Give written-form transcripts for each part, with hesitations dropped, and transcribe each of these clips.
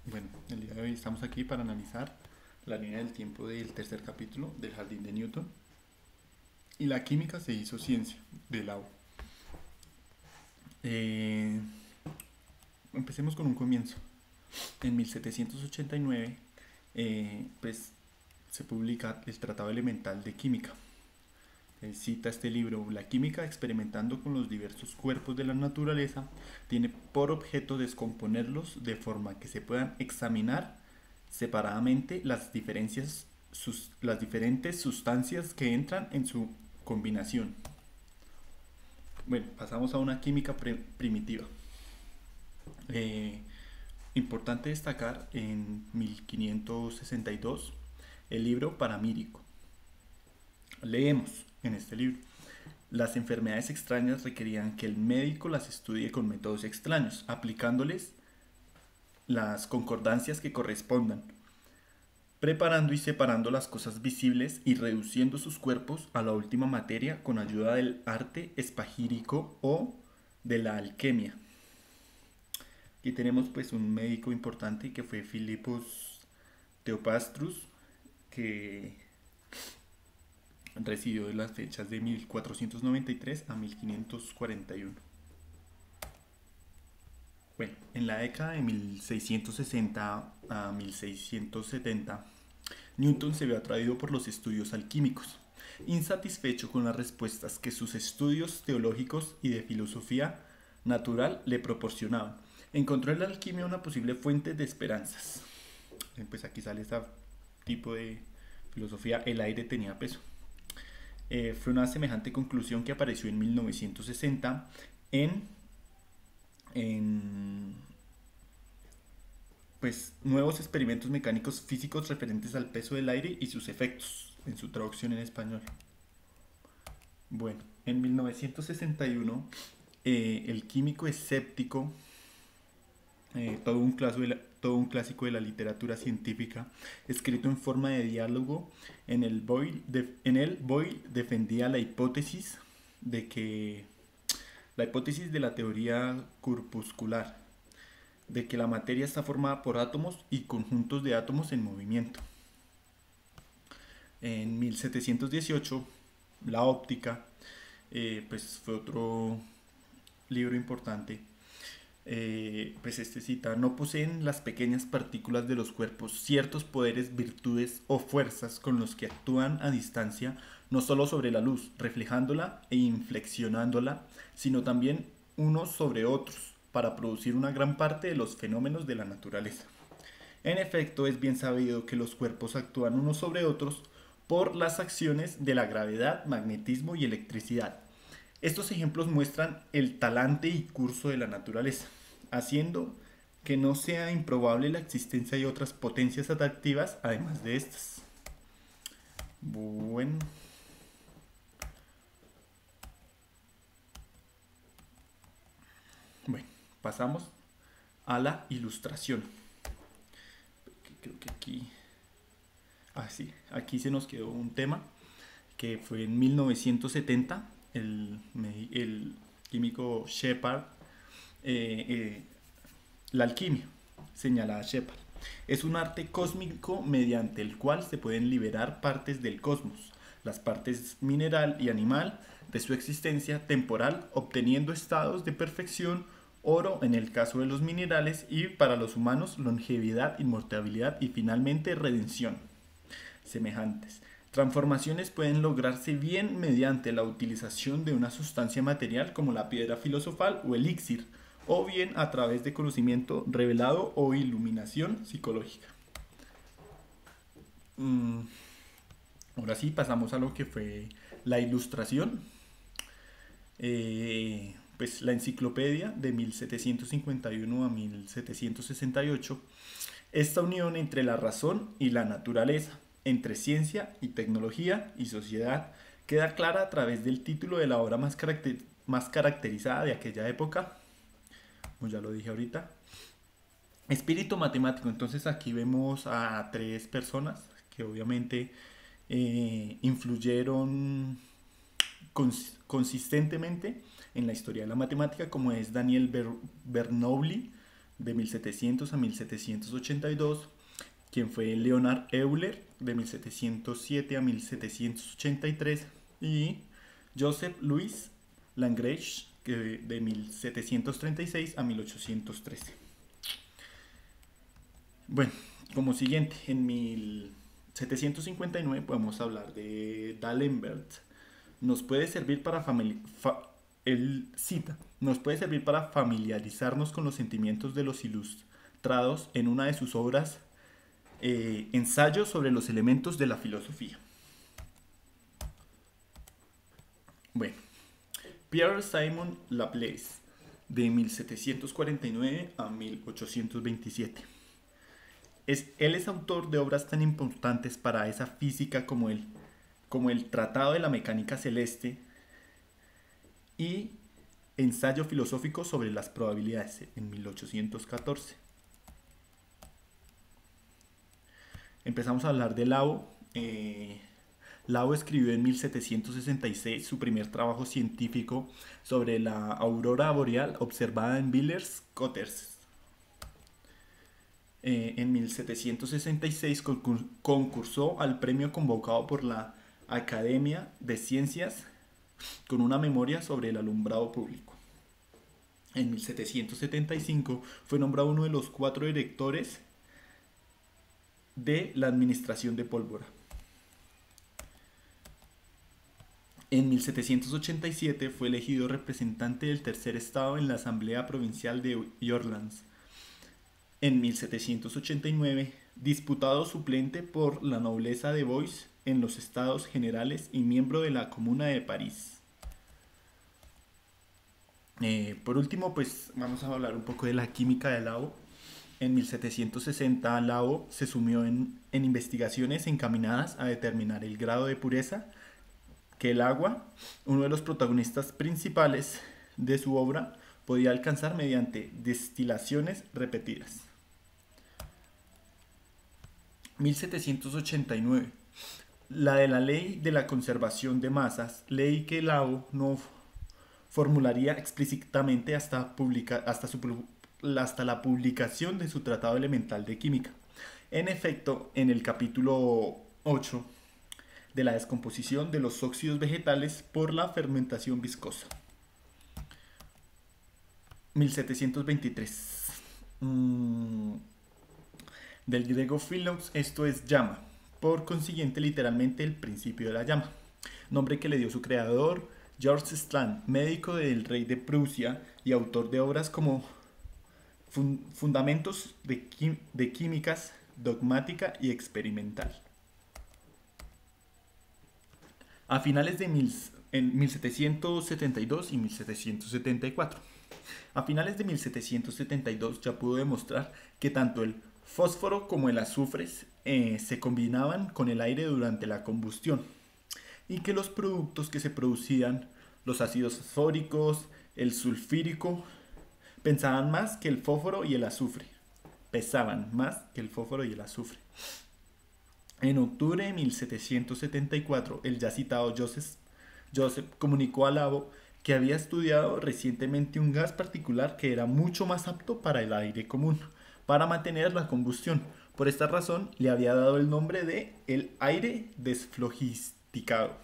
Bueno, el día de hoy estamos aquí para analizar la línea del tiempo del tercer capítulo del Jardín de Newton y la química se hizo ciencia del agua. Eh, Empecemos con un comienzo. En 1789 pues, se publica el Tratado Elemental de Química. Cita este libro: la química, experimentando con los diversos cuerpos de la naturaleza, tiene por objeto descomponerlos de forma que se puedan examinar separadamente las diferentes sustancias que entran en su combinación. Bueno, pasamos a una química primitiva. Eh, Importante destacar en 1562 el libro Paramírico. Leemos en este libro: las enfermedades extrañas requerían que el médico las estudie con métodos extraños, aplicándoles las concordancias que correspondan, preparando y separando las cosas visibles y reduciendo sus cuerpos a la última materia con ayuda del arte espagírico o de la alquimia. Aquí tenemos pues un médico importante que fue Philippus Theophastrus, que residió en las fechas de 1493 a 1541. Bueno, en la década de 1660 a 1670, Newton se vio atraído por los estudios alquímicos. Insatisfecho con las respuestas que sus estudios teológicos y de filosofía natural le proporcionaban, encontró en la alquimia una posible fuente de esperanzas. Pues aquí sale este tipo de filosofía: el aire tenía peso. Fue una semejante conclusión que apareció en 1960 en pues, nuevos experimentos mecánicos físicos referentes al peso del aire y sus efectos, en su traducción en español. Bueno, en 1961 el químico escéptico, todo un clásico de la literatura científica, escrito en forma de diálogo, en el Boyle defendía la hipótesis de la teoría corpuscular, de que la materia está formada por átomos y conjuntos de átomos en movimiento. En 1718, la óptica, pues fue otro libro importante. Pues este cita: no poseen las pequeñas partículas de los cuerpos ciertos poderes, virtudes o fuerzas con los que actúan a distancia, no solo sobre la luz, reflejándola e inflexionándola, sino también unos sobre otros, para producir una gran parte de los fenómenos de la naturaleza. En efecto, es bien sabido que los cuerpos actúan unos sobre otros por las acciones de la gravedad, magnetismo y electricidad. Estos ejemplos muestran el talante y curso de la naturaleza, haciendo que no sea improbable la existencia de otras potencias atractivas además de estas. Bueno, bueno, pasamos a la ilustración. Creo que aquí, sí, aquí se nos quedó un tema que fue en 1970. El químico Shepard, la alquimia, señala a Shepard: es un arte cósmico mediante el cual se pueden liberar partes del cosmos, las partes mineral y animal, de su existencia temporal, obteniendo estados de perfección, oro en el caso de los minerales, y para los humanos longevidad, inmortalidad y finalmente redención. Semejantes transformaciones pueden lograrse bien mediante la utilización de una sustancia material como la piedra filosofal o elixir, o bien a través de conocimiento revelado o iluminación psicológica. Ahora sí, pasamos a lo que fue la ilustración. Pues la enciclopedia de 1751 a 1768, esta unión entre la razón y la naturaleza, entre ciencia y tecnología y sociedad, queda clara a través del título de la obra más caracterizada de aquella época, como ya lo dije ahorita: Espíritu Matemático. Entonces aquí vemos a tres personas que obviamente influyeron consistentemente en la historia de la matemática, como es Daniel Bernoulli, de 1700 a 1782, quien fue Leonhard Euler, de 1707 a 1783, y Joseph Louis Lagrange, de 1736 a 1813. Bueno, como siguiente, en 1759 podemos hablar de D'Alembert. Nos puede servir para él cita, nos puede servir para familiarizarnos con los sentimientos de los ilustrados en una de sus obras, Ensayos sobre los elementos de la filosofía. Bueno, Pierre-Simon Laplace, de 1749 a 1827. Él es autor de obras tan importantes para esa física como el Tratado de la Mecánica Celeste y Ensayo filosófico sobre las probabilidades, en 1814. Empezamos a hablar de Lau. Lau escribió en 1766 su primer trabajo científico sobre la aurora boreal observada en Villers-Cotterêts. En 1766 concursó al premio convocado por la Academia de Ciencias con una memoria sobre el alumbrado público. En 1775 fue nombrado uno de los 4 directores de la administración de pólvora. En 1787 fue elegido representante del tercer estado en la Asamblea Provincial de Orleans. En 1789, diputado suplente por la nobleza de Bois en los Estados Generales y miembro de la Comuna de París. Por último, pues vamos a hablar un poco de la química de Lau. En 1760, Lau se sumió en investigaciones encaminadas a determinar el grado de pureza que el agua, uno de los protagonistas principales de su obra, podía alcanzar mediante destilaciones repetidas. 1789. La de la ley de la conservación de masas, ley que Lau no formularía explícitamente hasta la publicación de su Tratado Elemental de Química. En efecto, en el capítulo 8 de la descomposición de los óxidos vegetales por la fermentación viscosa. 1723. Del griego philos, esto es llama, por consiguiente literalmente el principio de la llama, nombre que le dio su creador, George Strand, médico del rey de Prusia y autor de obras como Fundamentos de Químicas Dogmática y Experimental. A finales de 1772 y 1774. A finales de 1772 ya pudo demostrar que tanto el fósforo como el azufre se combinaban con el aire durante la combustión y que los productos que se producían, los ácidos fosfóricos, el sulfírico, pesaban más que el fósforo y el azufre. En octubre de 1774, el ya citado Joseph comunicó a Lau que había estudiado recientemente un gas particular que era mucho más apto para el aire común, para mantener la combustión. Por esta razón, le había dado el nombre de el aire desflogisticado.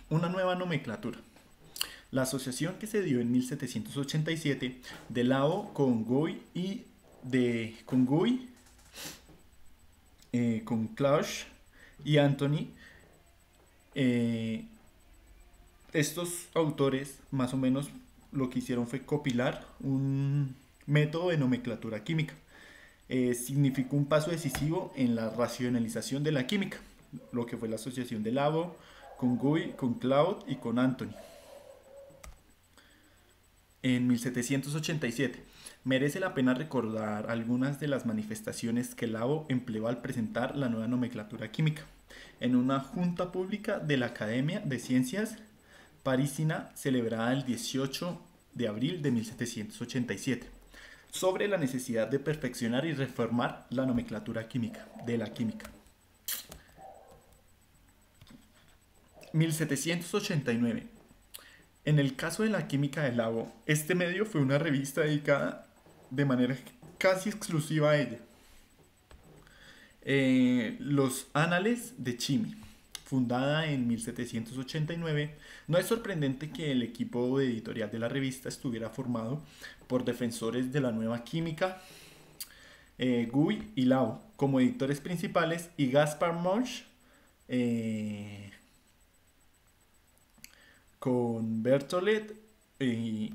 Una nueva nomenclatura. La asociación que se dio en 1787 de Lau con Gouy y con Clausch y Anthony, estos autores más o menos lo que hicieron fue compilar un método de nomenclatura química. Significó un paso decisivo en la racionalización de la química, lo que fue la asociación de Lau con Gouy, con Claude y con Anthony. En 1787, merece la pena recordar algunas de las manifestaciones que Lau empleó al presentar la nueva nomenclatura química en una junta pública de la Academia de Ciencias parisina celebrada el 18 de abril de 1787, sobre la necesidad de perfeccionar y reformar la nomenclatura química de la química. 1789. En el caso de la química del agua, este medio fue una revista dedicada de manera casi exclusiva a ella. Los Anales de Chimi, fundada en 1789, no es sorprendente que el equipo editorial de la revista estuviera formado por defensores de la nueva química, Guy y Lau como editores principales y Gaspar Monge con Berthollet y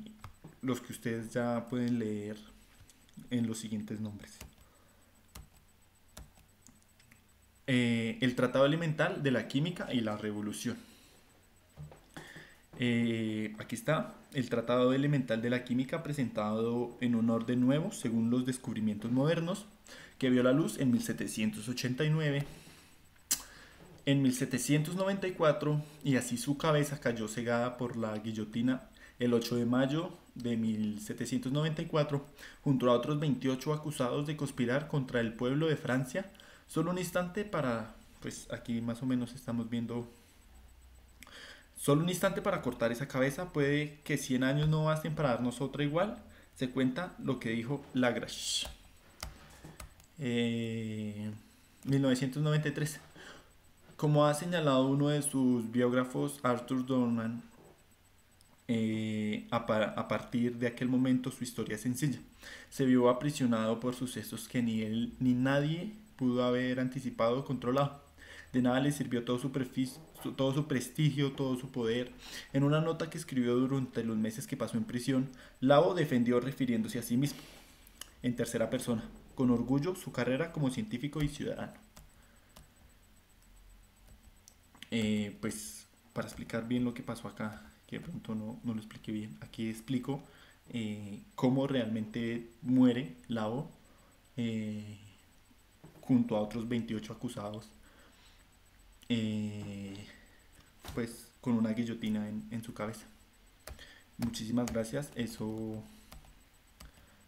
los que ustedes ya pueden leer en los siguientes nombres. El Tratado Elemental de la Química y la Revolución. Aquí está el Tratado Elemental de la Química presentado en un orden nuevo según los descubrimientos modernos que vio la luz en 1789. En 1794, y así su cabeza cayó cegada por la guillotina el 8 de mayo de 1794, junto a otros 28 acusados de conspirar contra el pueblo de Francia. Solo un instante para, pues aquí más o menos estamos viendo, solo un instante para cortar esa cabeza, puede que 100 años no basten para darnos otra igual, se cuenta lo que dijo Lagrange. 1993. Como ha señalado uno de sus biógrafos, Arthur Dornan, a partir de aquel momento su historia es sencilla. Se vio aprisionado por sucesos que ni él ni nadie pudo haber anticipado o controlado. De nada le sirvió todo su prestigio, todo su poder. En una nota que escribió durante los meses que pasó en prisión, Lao defendió refiriéndose a sí mismo, en tercera persona, con orgullo su carrera como científico y ciudadano. Pues para explicar bien lo que pasó acá, que de pronto no lo expliqué bien, aquí explico cómo realmente muere Lao junto a otros 28 acusados, pues con una guillotina en su cabeza. Muchísimas gracias, eso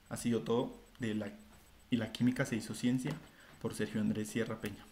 ha sido todo de y la química se hizo ciencia, por Sergio Andrés Sierra Peña.